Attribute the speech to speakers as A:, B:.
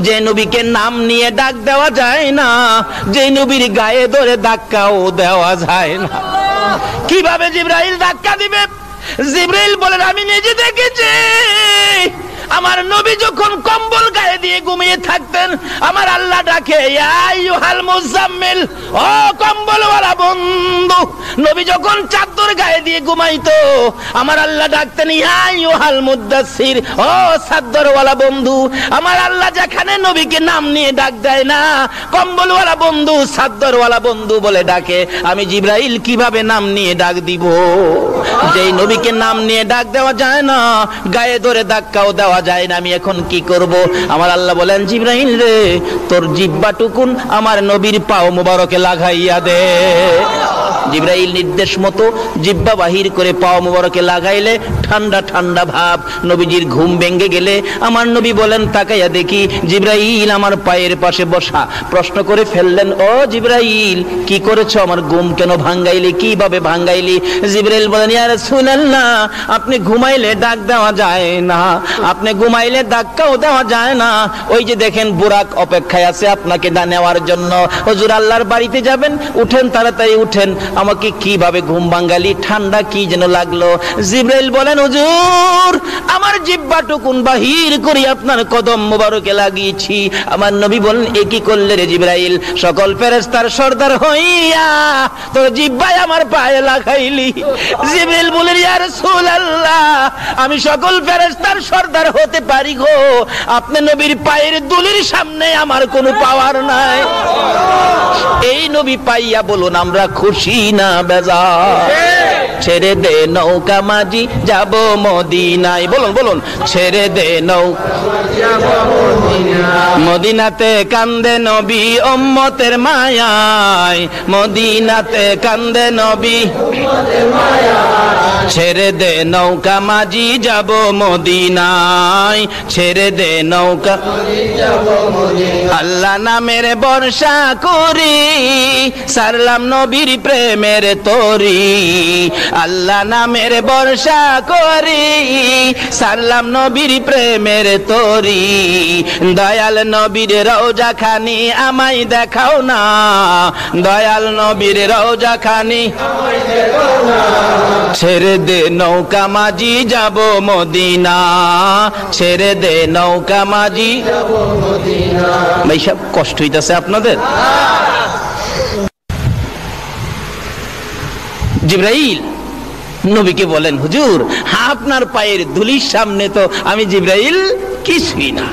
A: যে নবীকে নাম নিয়ে ডাক দেওয়া যায় না, যে নবীর গায়ে ধরে ধাক্কাও দেওয়া যায় না। কিভাবে জিবরাইল ধাক্কা দিবে? জিবরাইল বলেন, আমি নিজে দেখেছি আমার নবী যখন কম্বল গায়ে দিয়ে ঘুমিয়ে থাকতেন, আমার আল্লাহ ডাকে, ইয়া আইয়ুহাল মুজাম্মিল, ও কম্বলওয়ালা বন্ধু। নবী যখন চাদর গায়ে দিয়ে ঘুমাইতো, আমার আল্লাহ ডাকতেন, ইয়া আইয়ুহাল মুদাসসির, ও চাদরওয়ালা বন্ধু। আমার আল্লাহ যেখানে নবীকে নাম নিয়ে ডাক দেয় না, কম্বলওয়ালা বন্ধু, চাদরওয়ালা বন্ধু বলে ডাকে, আমি জিবরাইল কিভাবে নাম নিয়ে ডাক দিব? যেই নবীকে নাম নিয়ে ডাক দেওয়া যায় না, গায়ে ধরে ধাক্কাও দেওয়া যায় না, আমি এখন কি করব? আমার আল্লাহ বলেন, জিবরাইল রে, তোর জিহ্বাটুকুন আমার নবীর পাও মুবারকে লাগাইয়া দে। জিবরাইল নির্দেশ মতো জিহ্বা বাহির করে পাও মুবারকে লাগাইলে ঠান্ডা ঠান্ডা ভাব। নবীজির ঘুম ভেঙে গেলে আমার নবী বলেন, তাকাইয়া দেখি জিবরাইল আমার পায়ের পাশে বসা। প্রশ্ন করে ফেললেন, ও জিবরাইল, কি করেছো? আমার ঘুম কেন ভাঙ্গাইলি? কিভাবে ভাঙ্গাইলি? জিবরাইল বলেন, ইয়া রাসূলুল্লাহ, আপনি ঘুমাইলে ডাক দেওয়া যায় না, আপনি ঘুমাইলে ধাক্কাও দেওয়া যায় না। ওই যে দেখেন বুরাক অপেক্ষায় আছে আপনাকে নেওয়ার জন্য। হুজুর আল্লাহর বাড়িতে যাবেন, উঠেন, তাড়াতাড়ি উঠেন। আমাকে কিভাবে ঘুম ভাঙ্গালি? ঠান্ডা কি যেন লাগলো। জিবরাইল বলেন, হুজুর আমার জিহ্বাটুকুন বাহির করে আপনার কদম মোবারকে লাগিয়েছি। আমার নবী বলেন, এ কি করলে রে জিবরাইল? সকল ফেরেশতার সর্দার হইয়া তোর জিহ্বায় আমার পায়ে লাগাইলি। জিবরাইল বলেন, ইয়া রাসূলুল্লাহ, আমি সকল ফেরেশতার সর্দার হতে পারি গো, আপনি নবীর পায়ের দুলির সামনে আমার কোনো পাওয়ার নাই। এই নবী পাইয়া বলুন আমরা খুশি না বেজার? ছেড়ে দে নৌকা মাঝি যাব মদিনায়। বলুন বলুন, ছেড়ে দে নৌকা মদিনাতে কান্দে নবী উম্মতের মায়ায়, মদিনাতে কান্দে নবী। ছেড়ে দে নৌকা মাঝি যাব মদিনায়, ছেড়ে দে নৌকা। আল্লাহ নামের বর্ষা করি, সারলাম নবীর প্রেমের তরি। আল্লাহ নামের বর্ষা করি, সারলাম নবীর প্রেমের তরি। দয়াল নবীর রওজা খানি আমায় দেখাও না, দয়াল নবীর রওজা খানি। ছেড়ে দে নৌকা মাঝি যাব মদিনা, ছেড়ে দে নৌকা মাঝি। ভাই সব কষ্ট হইতাছে আপনাদের? জিবরাইল নবীকে বলেন, হুজুর আপনার পায়ের ধুলির সামনে তো আমি জিবরাইল কিছুই না।